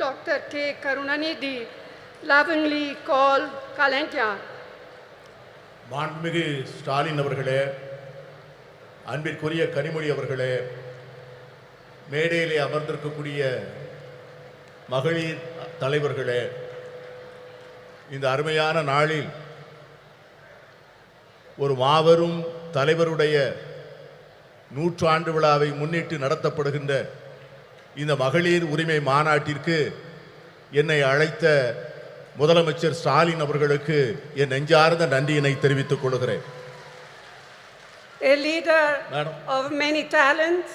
Dr. K. Karunanidhi lovingly called Kalendya. மாண்புமிகு ஸ்டாலின் அவர்களே, அன்பிற்குரிய கனிமொழி அவர்களே, மேடையிலே அமர்ந்திருக்கக்கூடிய மகளிர் தலைவர்களே, இந்த அருமையான நாளில் ஒரு மாபெரும் தலைவருடைய நூற்றாண்டு விழாவை முன்னிட்டு நடத்தப்படுகின்ற இந்த மகளிர் உரிமை மாநாட்டிற்கு என்னை அழைத்த முதலமைச்சர் ஸ்டாலின் அவர்களுக்கு என் நெஞ்சார்ந்த நன்றியினை தெரிவித்துக் கொள்கிறேன். A leader of many talents,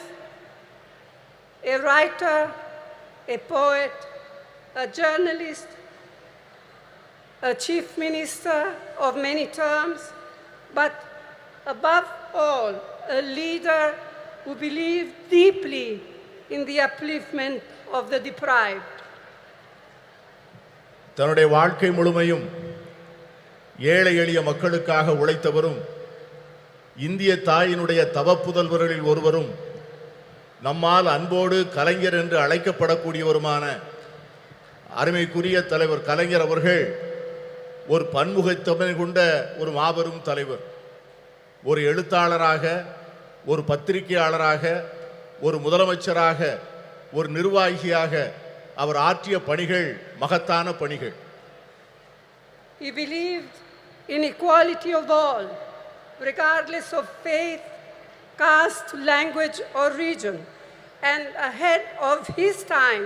a writer, a poet, a journalist, a chief minister of many terms, but above all, a leader who believed deeply in the upliftment of the deprived. தன்னுடைய வாழ்க்கை முழுமையும் ஏழை எளிய மக்களுக்காக உழைத்தவரும் இந்திய தாயினுடைய தவப்புதல்வர்களில் ஒருவரும் நம்மால் அன்போடு கலைஞர் என்று அழைக்கப்படக்கூடியவருமான அருமைக்குரிய தலைவர் கலைஞர் அவர்கள் ஒரு பன்முகத்தன்மை கொண்ட ஒரு மாபெரும் தலைவர். ஒரு எழுத்தாளராக, ஒரு பத்திரிகையாளராக, ஒரு முதலமைச்சராக, ஒரு நிர்வாகியாக அவர் ஆற்றிய பணிகள் மகத்தான பணிகள். He believed in equality of all, regardless of faith, caste, language or region. And ahead of his time,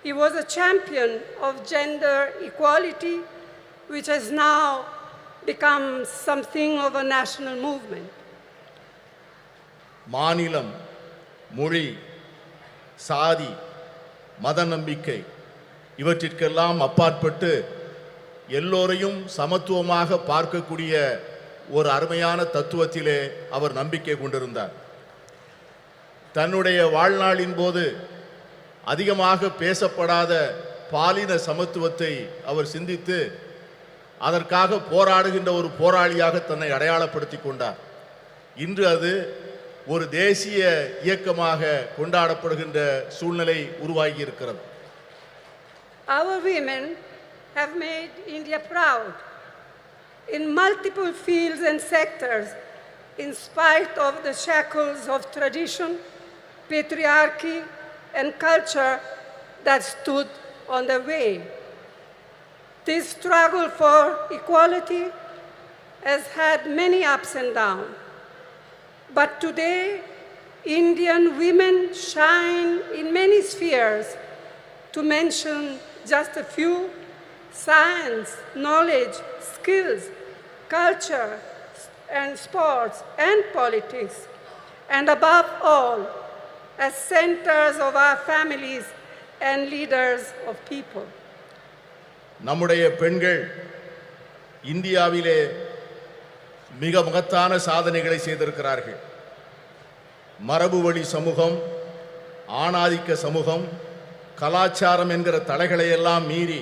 he was a champion of gender equality, which has now become something of a national movement. மாநிலம், மொழி, சாதி, மத நம்பிக்கை இவற்றிற்கெல்லாம் அப்பாற்பட்டு எல்லோரையும் சமத்துவமாக பார்க்கக்கூடிய ஒரு அருமையான தத்துவத்திலே அவர் நம்பிக்கை கொண்டிருந்தார். தன்னுடைய வாழ்நாளின் போது அதிகமாக பேசப்படாத பாலின சமத்துவத்தை அவர் சிந்தித்து அதற்காக போராடுகின்ற ஒரு போராளியாக தன்னை அடையாளப்படுத்தி கொண்டார். இன்று அது ஒரு தேசிய இயக்கமாக கொண்டாடப்படுகின்ற சூழ்நிலை உருவாகி இருக்கிறது. Our women have made India proud in multiple fields and sectors, in spite of the shackles of tradition, patriarchy, and culture that stood on the way. This struggle for equality has had many ups and downs. But today, Indian women shine in many spheres. To mention just a few: science, knowledge, skills, culture, and sports, and politics. And above all, as centers of our families and leaders of people. நம்முடைய பெண்கள் இந்தியாவிலே மிக மகத்தான சாதனைகளை செய்திருக்கிறார்கள். மரபு வழி சமூகம், ஆணாதிக்க சமூகம், கலாச்சாரம் என்கிற தடைகளை எல்லாம் மீறி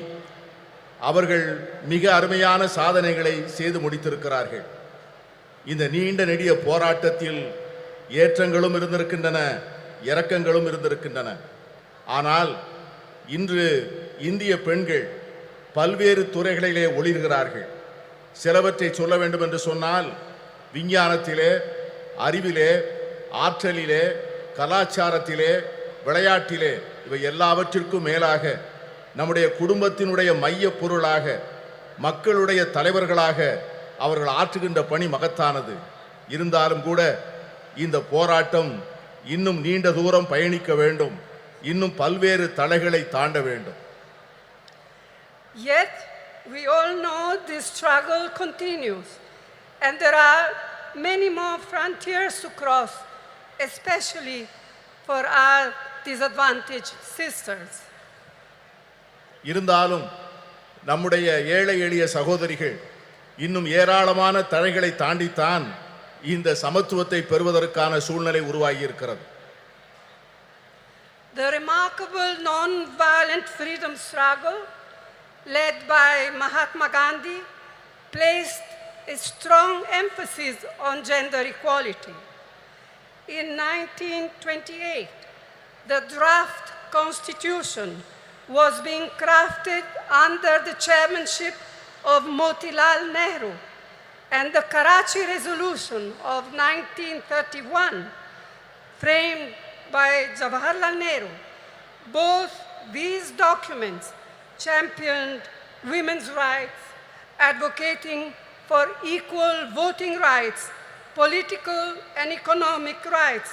அவர்கள் மிக அருமையான சாதனைகளை செய்து முடித்திருக்கிறார்கள். இந்த நீண்ட நெடிய போராட்டத்தில் ஏற்றங்களும் இருந்திருக்கின்றன, இரக்கங்களும் இருந்திருக்கின்றன. ஆனால் இன்று இந்திய பெண்கள் பல்வேறு துறைகளிலே ஒளிர்கிறார்கள். சிலவற்றை சொல்ல வேண்டும் என்று சொன்னால், விஞ்ஞானத்திலே, அறிவிலே, ஆற்றலிலே, கலாச்சாரத்திலே, விளையாட்டிலே, இவை எல்லாவற்றிற்கும் மேலாக நம்முடைய குடும்பத்தினுடைய மைய பொருளாக, மக்களுடைய தலைவர்களாக அவர்கள் ஆற்றுகின்ற பணி மகத்தானது. இருந்தாலும் கூட இந்த போராட்டம் இன்னும் நீண்ட தூரம் பயணிக்க வேண்டும், இன்னும் பல்வேறு தடைகளை தாண்ட வேண்டும். Yet, we all know this struggle continues, and there are many more frontiers to cross, especially for our disadvantaged sisters. இருந்தாலும் நம்முடைய ஏழை எளிய சகோதரிகள் இன்னும் ஏராளமான தடைகளை தாண்டித்தான் இந்த சமத்துவத்தை பெறுவதற்கான சூழ்நிலை உருவாகி இருக்கிறது. The remarkable non-violent freedom struggle led by Mahatma Gandhi placed a strong emphasis on gender equality. In 1928, the draft constitution was being crafted under the chairmanship of Motilal Nehru, and the Karachi Resolution of 1931, framed by Jawaharlal Nehru. Both these documents championed women's rights, advocating for equal voting rights, political and economic rights,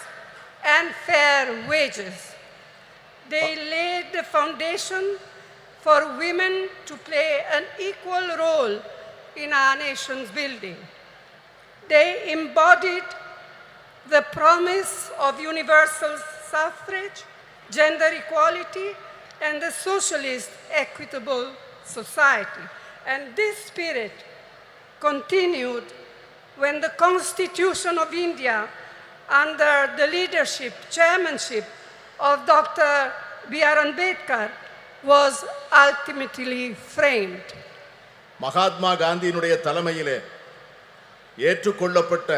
and fair wages. They laid the foundation for women to play an equal role in our nation's building. They embodied the promise of universal suffrage, gender equality, and a socialist equitable society. And this spirit continued when the Constitution of India, under the chairmanship of Dr. B.R. Ambedkar, was ultimately framed. Mahatma காந்தியினுடைய தலைமையிலே ஏற்றுக்கொள்ளப்பட்ட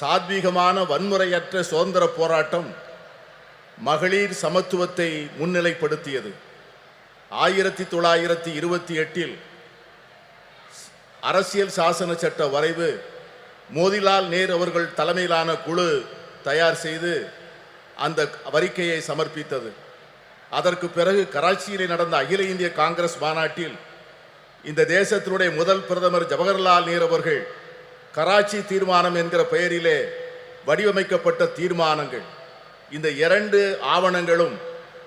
சாத்வீகமான வன்முறையற்ற சுதந்திர போராட்டம் மகளிர் சமத்துவத்தை முன்னிலைப்படுத்தியது. 1928 அரசியல் சாசன சட்ட வரைவு மோதிலால் நேரு அவர்கள் தலைமையிலான குழு தயார் செய்து அந்த அறிக்கையை சமர்ப்பித்தது. அதற்கு பிறகு கராச்சியில் நடந்த அகில இந்திய காங்கிரஸ் மாநாட்டில் இந்த தேசத்தினுடைய முதல் பிரதமர் ஜவஹர்லால் நேரு அவர்கள் கராச்சி தீர்மானம் என்கிற பெயரிலே வடிவமைக்கப்பட்ட தீர்மானங்கள், இந்த இரண்டு ஆவணங்களும்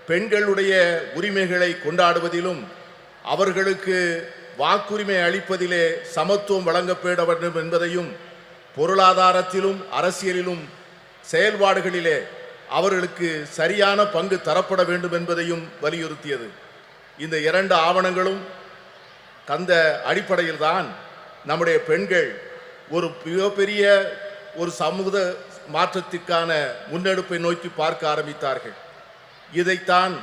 பெண்களுடைய உரிமைகளை கொண்டாடுவதிலும் அவர்களுக்கு வாக்குரிமை அளிப்பதிலே சமத்துவம் வழங்கப்பட வேண்டும் என்பதையும், பொருளாதாரத்திலும் அரசியலிலும் செயல்பாடுகளிலே அவர்களுக்கு சரியான பங்கு தரப்பட வேண்டும் என்பதையும் வலியுறுத்தியது. இந்த இரண்டு ஆவணங்களும் அந்த அடிப்படையில் தான் நம்முடைய பெண்கள் ஒரு மிகப்பெரிய ஒரு சமூக மாற்றத்திற்கான முன்னெடுப்பை நோக்கி பார்க்க ஆரம்பித்தார்கள். இதைத்தான்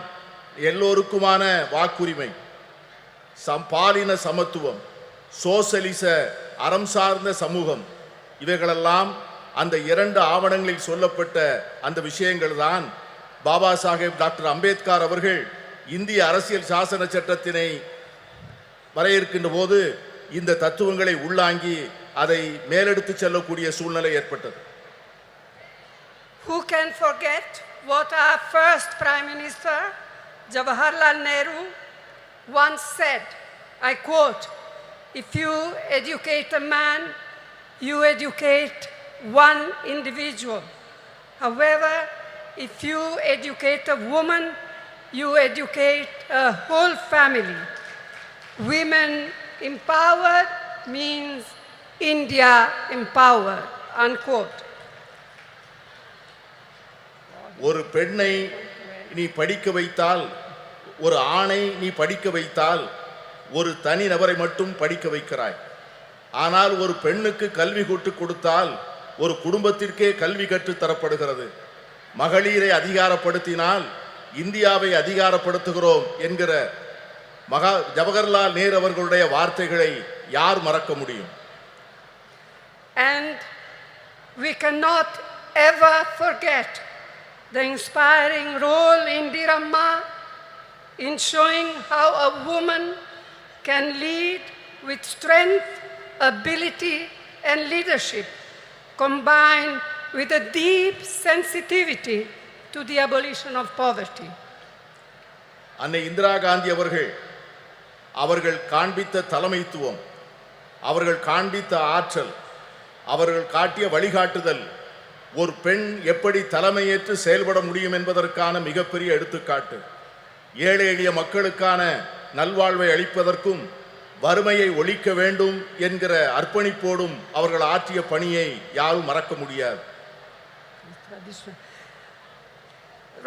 எல்லோருக்குமான வாக்குரிமை, பாலின சமத்துவம், சோசலிச அறம் சார்ந்த சமூகம், இவைகளெல்லாம் அந்த இரண்டு ஆவணங்களில் சொல்லப்பட்ட அந்த விஷயங்கள் தான் பாபா சாஹேப் டாக்டர் அம்பேத்கர் அவர்கள் இந்திய அரசியல் சாசன சட்டத்தினை வரையறுக்கின்ற போது இந்த தத்துவங்களை உள்ளாங்கி அதை மேலெடுத்து செல்லக்கூடிய சூழ்நிலை ஏற்பட்டது. Who can forget what our first Prime Minister, Jawaharlal Nehru, once said, I quote, "If you educate a man, you educate one individual. However, if you educate a woman, you educate a whole family. Women empowered means India empowered," unquote. ஒரு பெண்ணை நீ படிக்க வைத்தால், ஒரு ஆணை நீ படிக்க வைத்தால் ஒரு தனி நபரை மட்டும் படிக்க வைக்கிறாய். ஆனால் ஒரு பெண்ணுக்கு கல்வி கற்றுக் கொடுத்தால் ஒரு குடும்பத்திற்கே கல்வி கற்றுத் தரப்படுகிறது. மகளிரை அதிகாரப்படுத்தினால் இந்தியாவை அதிகாரப்படுத்துகிறோம் என்கிற ஜவஹர்லால் நேரு அவர்களுடைய வார்த்தைகளை யார் மறக்க முடியும்? And we cannot ever forget the inspiring role Indira Ma in showing how a woman can lead with strength, ability, and leadership, combined with a deep sensitivity to the abolition of poverty. அன்னை இந்திரா காந்தி அவர்கள் காண்பித்த தலைமைத்துவம், அவர்கள் காண்பித்த ஆற்றல், அவர்கள் காட்டிய வழிகாட்டுதல் ஒரு பெண் எப்படி தலைமையேற்று செயல்பட முடியும் என்பதற்கான மிகப்பெரிய எடுத்துக்காட்டு. ஏழை எளிய மக்களுக்கான நல்வாழ்வை அளிப்பதற்கும் வறுமையை ஒழிக்க வேண்டும் என்கிற அர்ப்பணிப்போடும் அவர்கள் ஆற்றிய பணியை யாரும் மறக்க முடியாது.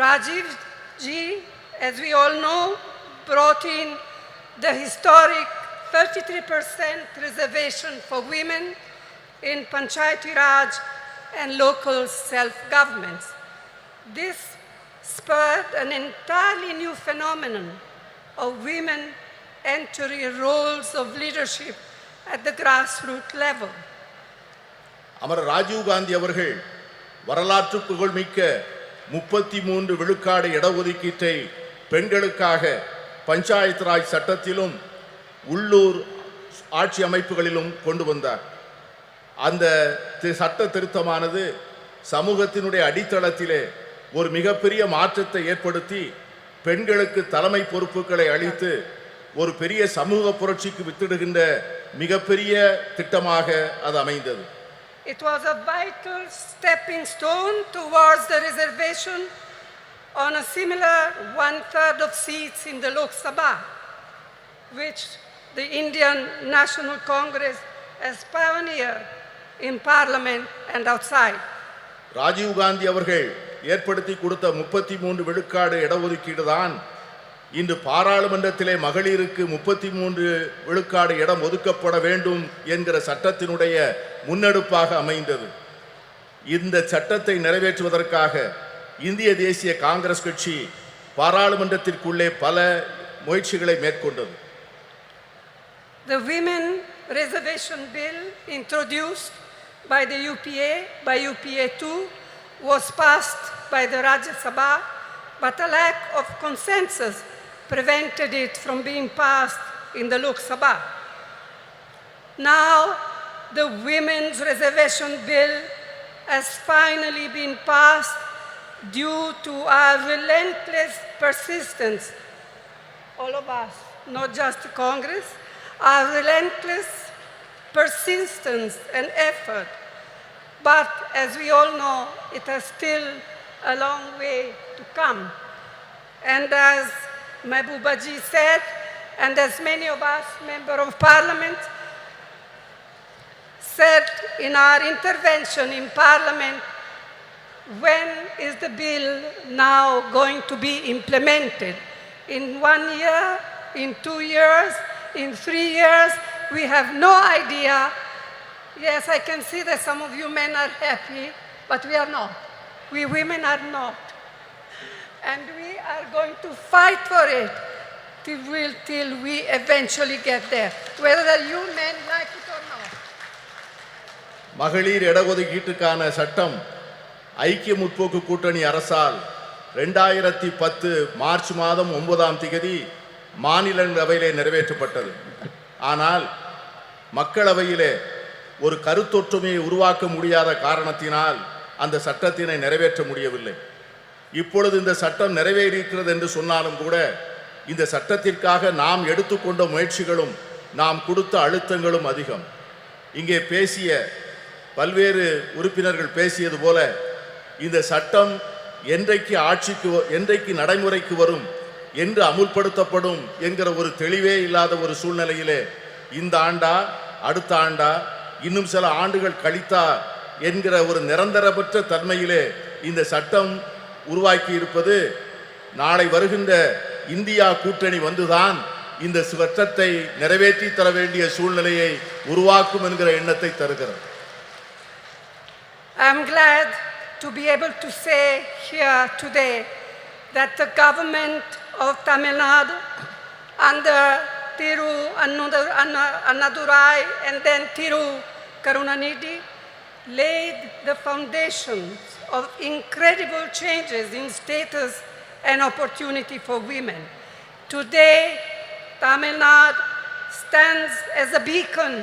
Rajiv ji, as we all know, brought in the historic 33% reservation for women in Panchayati Raj and local self-governments. This spurred an entirely new phenomenon of women entering roles of leadership at the grassroots level. அமர ராஜீவ் காந்தி அவர்கள் வரலாற்று புகழ்மிக்க 33 விழுக்காடு இடஒதுக்கீட்டை பெண்களுக்காக பஞ்சாயத்து ராஜ் சட்டத்திலும் உள்ளூர் ஆட்சி அமைப்புகளிலும் கொண்டு வந்தார். அந்த சட்ட திருத்தமானது சமூகத்தினுடைய அடித்தளத்திலே ஒரு மிகப்பெரிய மாற்றத்தை ஏற்படுத்தி பெண்களுக்கு தலைமை பொறுப்புகளை அளித்து ஒரு பெரிய சமூக புரட்சிக்கு வித்திடுகின்ற மிகப்பெரிய திட்டமாக அது அமைந்தது. It was a vital stepping stone towards the reservation on a similar 1/3 of seats in the Lok Sabha, which the Indian National Congress has pioneered in parliament and outside. Rajiv Gandhi அவர்கள் ஏற்படுத்தி கொடுத்த 33 விழுக்காடு இடஒதுக்கீடு தான் இன்று பாராளுமன்றத்திலே மகளிருக்கு 33 விழுக்காடு இடம் ஒதுக்கப்பட வேண்டும் என்கிற சட்டத்தினுடைய முன்னெடுப்பாக அமைந்தது. இந்த சட்டத்தை நிறைவேற்றுவதற்காக இந்திய தேசிய காங்கிரஸ் கட்சி பாராளுமன்றத்திற்குள்ளே பல முயற்சிகளை மேற்கொண்டது. The Women Reservation Bill introduced by the UPA, by UPA2, was passed by the Rajya Sabha, but a lack of consensus prevented it from being passed in the Lok Sabha. Now, the Women's Reservation Bill has finally been passed due to our relentless persistence, all of us, not just Congress, our relentless persistence and effort. But as we all know, it has still a long way to come. And as Mehboobaji said, and as many of us, Member of Parliament, said in our intervention in Parliament, when is the bill now going to be implemented? In 1 year, in 2 years, in 3 years? We have no idea. Yes, I can see that some of you men are happy, but we are not. We women are not. And we are going to fight for it till we eventually get there, whether you men like it or not. மகளிர் இடஒதுக்கீட்டுக்கான சட்டம் ஐக்கிய முற்போக்கு கூட்டணி அரசால் 2010 March மாதம் 9ஆம் தேதி மாநிலங்களவையிலே நிறைவேற்றப்பட்டது. ஆனால் மக்களவையிலே ஒரு கருத்தொற்றுமையை உருவாக்க முடியாத காரணத்தினால் அந்த சட்டத்தினை நிறைவேற்ற முடியவில்லை. இப்பொழுது இந்த சட்டம் நிறைவேறியிருக்கிறது என்று சொன்னாலும் கூட இந்த சட்டத்திற்காக நாம் எடுத்துக்கொண்ட முயற்சிகளும் நாம் கொடுத்த அழுத்தங்களும் அதிகம். இங்கே பேசிய பல்வேறு உறுப்பினர்கள் பேசியது போல இந்த சட்டம் என்றைக்கு நடைமுறைக்கு வரும், என்று அமுல்படுத்தப்படும் என்கிற ஒரு தெளிவே இல்லாத ஒரு சூழ்நிலையிலே இந்த ஆண்டா அடுத்த ஆண்டா இன்னும் சில ஆண்டுகள் கழித்தா என்கிற ஒரு நிரந்தரமற்ற தன்மையிலே இந்த சட்டம் உருவாக்கி இருப்பது நாளை வருகின்ற இந்தியா கூட்டணி வந்துதான் இந்த சட்டத்தை நிறைவேற்றி தர வேண்டிய சூழ்நிலையை உருவாக்கும் என்கிற எண்ணத்தை தருகிறது. I am glad to be able to say here today that the government of Tamil Nadu under Thiru Annadurai and then Thiru Karunanidhi laid the foundations of incredible changes in status and opportunity for women. Today, Tamil Nadu stands as a beacon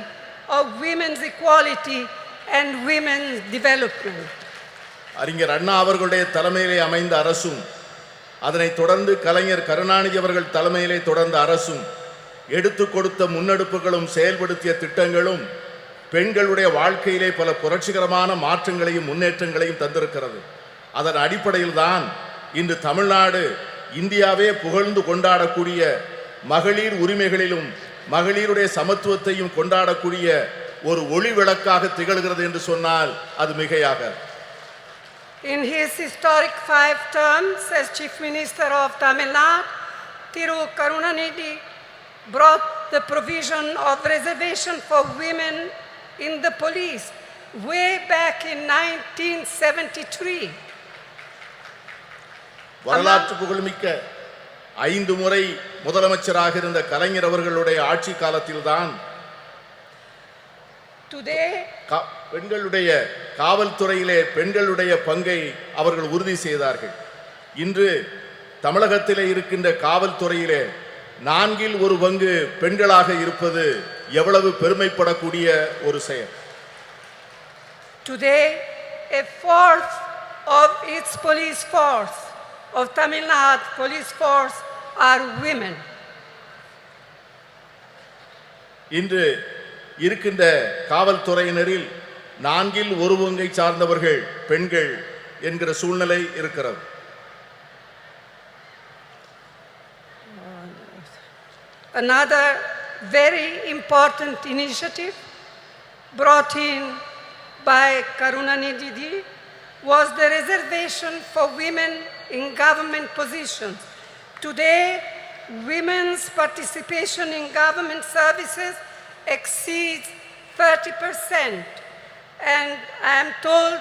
of women's equality and women's development. அறிஞர் அண்ணா அவர்களுடைய தலைமையிலே அமைந்த அரசும் அதனைத் தொடர்ந்து கலைஞர் கருணாநிதி அவர்கள் தலைமையிலே தொடர்ந்த அரசும் எடுத்து கொடுத்த முன்னெடுப்புகளும் செயல்படுத்திய திட்டங்களும் பெண்களுடைய வாழ்க்கையிலே பல புரட்சிகரமான மாற்றங்களையும் முன்னேற்றங்களையும் தந்திருக்கிறது. அதன் அடிப்படையில் தான் இன்று தமிழ்நாடு இந்தியாவே புகழ்ந்து கொண்டாடக்கூடிய மகளிர் உரிமைகளிலும் மகளிருடைய சமத்துவத்தையும் கொண்டாடக்கூடிய ஒரு ஒளி விளக்காக திகழ்கிறது என்று சொன்னால் அது மிகையாக. In his historic 5 terms as Chief Minister of Tamil Nadu, Thiru Karunanidhi brought the provision of reservation for women in the police way back in 1973. வரலாற்று புகழ்மிக்க 5 முறை முதலமைச்சராக இருந்த கலைஞர் அவர்களுடைய ஆட்சி காலத்தில்தான் பெண்களுடைய காவல்துறையிலே பெண்களுடைய பங்கை அவர்கள் உறுதி செய்தார்கள். இன்று தமிழகத்திலே இருக்கின்ற காவல்துறையிலே நான்கில் ஒரு பங்கு பெண்களாக இருப்பது எவ்வளவு பெருமைப்படக்கூடிய ஒரு செயல். Today, a fourth of its police force, of Tamil Nadu police force, are women. இன்று இருக்கின்ற காவல்துறையினரில் நான்கில் ஒரு பங்கை சார்ந்தவர்கள் பெண்கள் என்கிற சூழ்நிலை இருக்கிறது. Another very important initiative brought in by Karunanidhi was the reservation for women in government positions. Today, women's participation in government services exceeds 30%. And I am told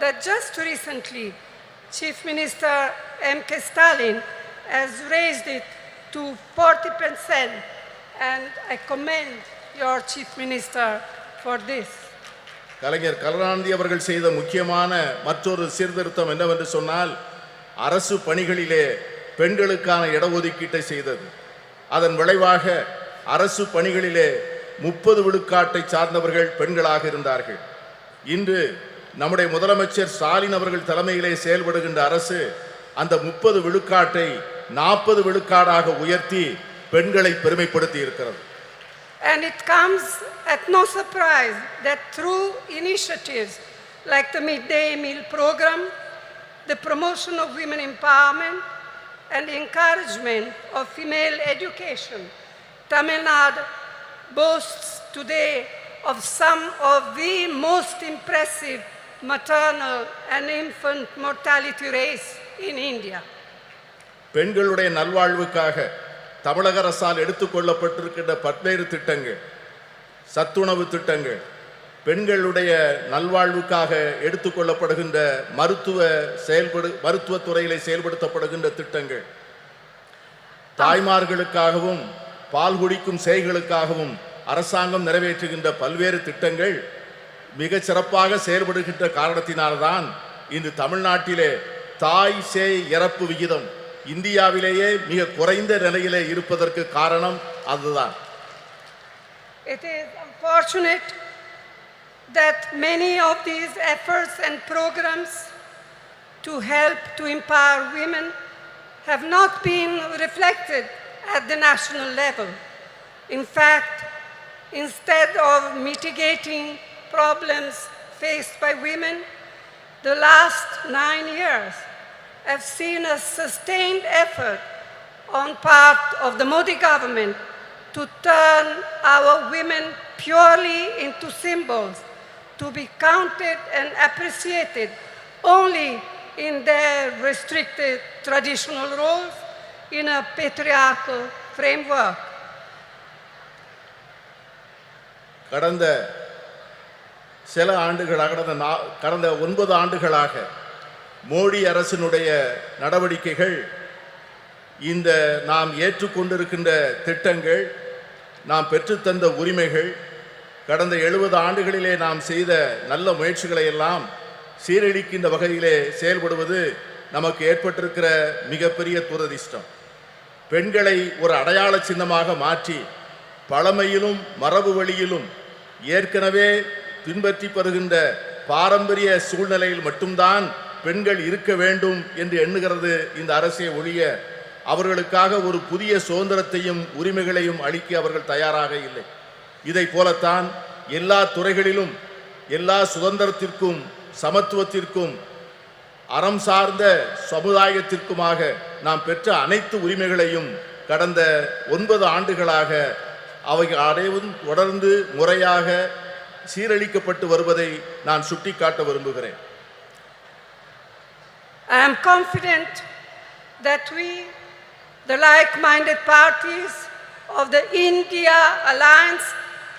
that just recently, Chief Minister M.K. Stalin has raised it to 40%. And I commend your Chief Minister for this. கலைஞர் கருணாநிதி அவர்கள் செய்த முக்கியமான மற்றொரு சீர்திருத்தம் என்னவென்று சொன்னால், அரசு பணிகளிலே பெண்களுக்கான இடஒதுக்கீட்டை செய்தது. அதன் விளைவாக அரசு பணிகளிலே 30 விழுக்காட்டை சார்ந்தவர்கள் பெண்களாக இருந்தார்கள். இன்று நம்முடைய முதலமைச்சர் ஸ்டாலின் அவர்கள் தலைமையிலே செயல்படுகின்ற அரசு அந்த 30 விழுக்காட்டை 40 விழுக்காடாக உயர்த்தி பெண்களை பெருமைப்படுத்தி இருக்கிறது. And it comes at no surprise that through initiatives like the midday meal program, the promotion of women empowerment, and encouragement of female education, Tamil Nadu boasts today of some of the most impressive maternal and infant mortality rates in India. பெண்களுடைய நல்வாழ்வுக்காக தமிழக அரசால் எடுத்துக்கொள்ளப்பட்டிருக்கின்ற பல்வேறு திட்டங்கள், சத்துணவு திட்டங்கள், பெண்களுடைய நல்வாழ்வுக்காக எடுத்துக்கொள்ளப்படுகின்ற மருத்துவத்துறையிலே செயல்படுத்தப்படுகின்ற திட்டங்கள், தாய்மார்களுக்காகவும் பால் குடிக்கும் சேய்களுக்காகவும் அரசாங்கம் நிறைவேற்றுகின்ற பல்வேறு திட்டங்கள் மிக சிறப்பாக செயல்படுகின்ற காரணத்தினால்தான் இன்று தமிழ்நாட்டிலே தாய் சேய் இறப்பு விகிதம் இந்தியாவிலேயே மிக குறைந்த நிலையிலே இருப்பதற்கு காரணம் அதுதான். It is unfortunate that many of these efforts and programs to help to empower women have not been reflected at the national level. In fact, instead of mitigating problems faced by women, the last 9 years have seen a sustained effort on part of the Modi government to turn our women purely into symbols, to be counted and appreciated only in their restricted traditional roles in a patriarchal framework. கடந்த சில ஆண்டுகளாக கடந்த 9 ஆண்டுகளாக மோடி அரசினுடைய நடவடிக்கைகள், இந்த நாம் ஏற்றுக்கொண்டிருக்கின்ற திட்டங்கள், நாம் பெற்றுத்தந்த உரிமைகள், கடந்த 70 ஆண்டுகளிலே நாம் செய்த நல்ல முயற்சிகளை எல்லாம் சீரழிக்கின்ற வகையிலே செயல்படுவது நமக்கு ஏற்பட்டிருக்கிற மிகப்பெரிய துரதிர்ஷ்டம். பெண்களை ஒரு அடையாள சின்னமாக மாற்றி பழமையிலும் மரபு வழியிலும் ஏற்கனவே பின்பற்றி வருகின்ற பாரம்பரிய சூழ்நிலையில் மட்டும்தான் பெண்கள் இருக்க வேண்டும் என்று எண்ணுகிறது இந்த அரசை ஒழிய அவர்களுக்காக ஒரு புதிய சுதந்திரத்தையும் உரிமைகளையும் அளிக்க அவர்கள் தயாராக இல்லை. இதை போலத்தான் எல்லா துறைகளிலும் எல்லா சுதந்திரத்திற்கும் சமத்துவத்திற்கும் அறம் சார்ந்த சமுதாயத்திற்குமாக நாம் பெற்ற அனைத்து உரிமைகளையும் கடந்த 9 ஆண்டுகளாக அவைகள் அனைவரும் தொடர்ந்து முறையாக சீரழிக்கப்பட்டு வருவதை நான் சுட்டிக்காட்ட விரும்புகிறேன். I am confident that we, the like-minded parties of the India Alliance,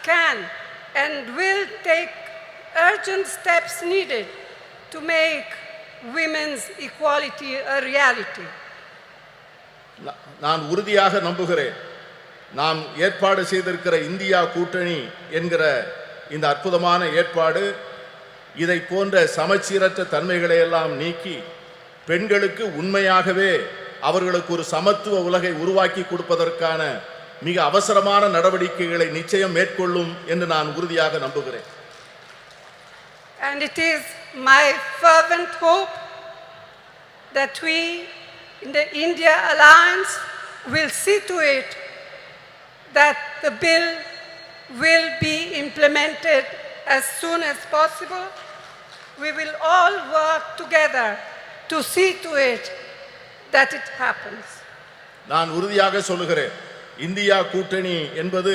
can and will take urgent steps needed to make women's equality a reality. நான் உறுதியாக நம்புகிறேன், நாம் ஏற்பாடு செய்திருக்கிற இந்தியா கூட்டணி என்கிற இந்த அற்புதமான ஏற்பாடு இதை போன்ற சமச்சீரற்ற தன்மைகளை எல்லாம் நீக்கி பெண்களுக்கு உண்மையாகவே அவர்களுக்கு ஒரு சமத்துவ உலகை உருவாக்கி கொடுப்பதற்கான மிக அவசரமான நடவடிக்கைகளை நிச்சயம் மேற்கொள்ளும் என்று நான் உறுதியாக நம்புகிறேன். And it is my fervent hope that we in the India Alliance will see to it that the bill will be implemented as soon as possible. We will all work together to see to it that it happens. நான் உறுதியாக சொல்லுகிறேன், India கூட்டணி என்பது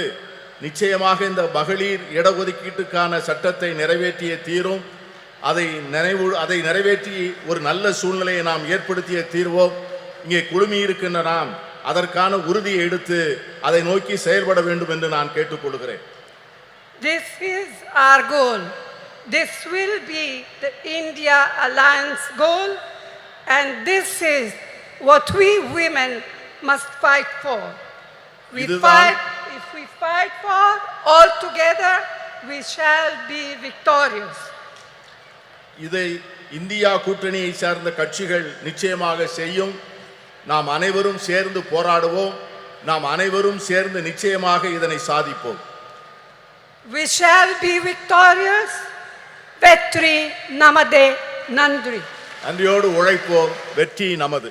நிச்சயமாக இந்த மகளிர் இடஒதுக்கீட்டுக்கான சட்டத்தை நிறைவேற்றிய தீரும். அதை நிறைவேற்றி ஒரு நல்ல சூழ்நிலையை நாம் ஏற்படுத்திய தீர்வோம். இங்கே குழுமி இருக்கின்ற நாம் அதற்கான உறுதியை எடுத்து அதை நோக்கி செயல்பட வேண்டும் என்று நான் கேட்டுக்கொள்கிறேன். This is our goal. This will be the India Alliance goal, and this is what we women must fight for. If we fight for all together, we shall be victorious. இதை இந்தியா கூட்டணியை சார்ந்த கட்சிகள் நிச்சயமாக செய்யும். நாம் அனைவரும் சேர்ந்து போராடுவோம். நாம் அனைவரும் சேர்ந்து நிச்சயமாக இதனை சாதிப்போம். We shall be victorious. Vetri namade nandri. நன்றியோடு உழைப்போம். வெற்றி நமது.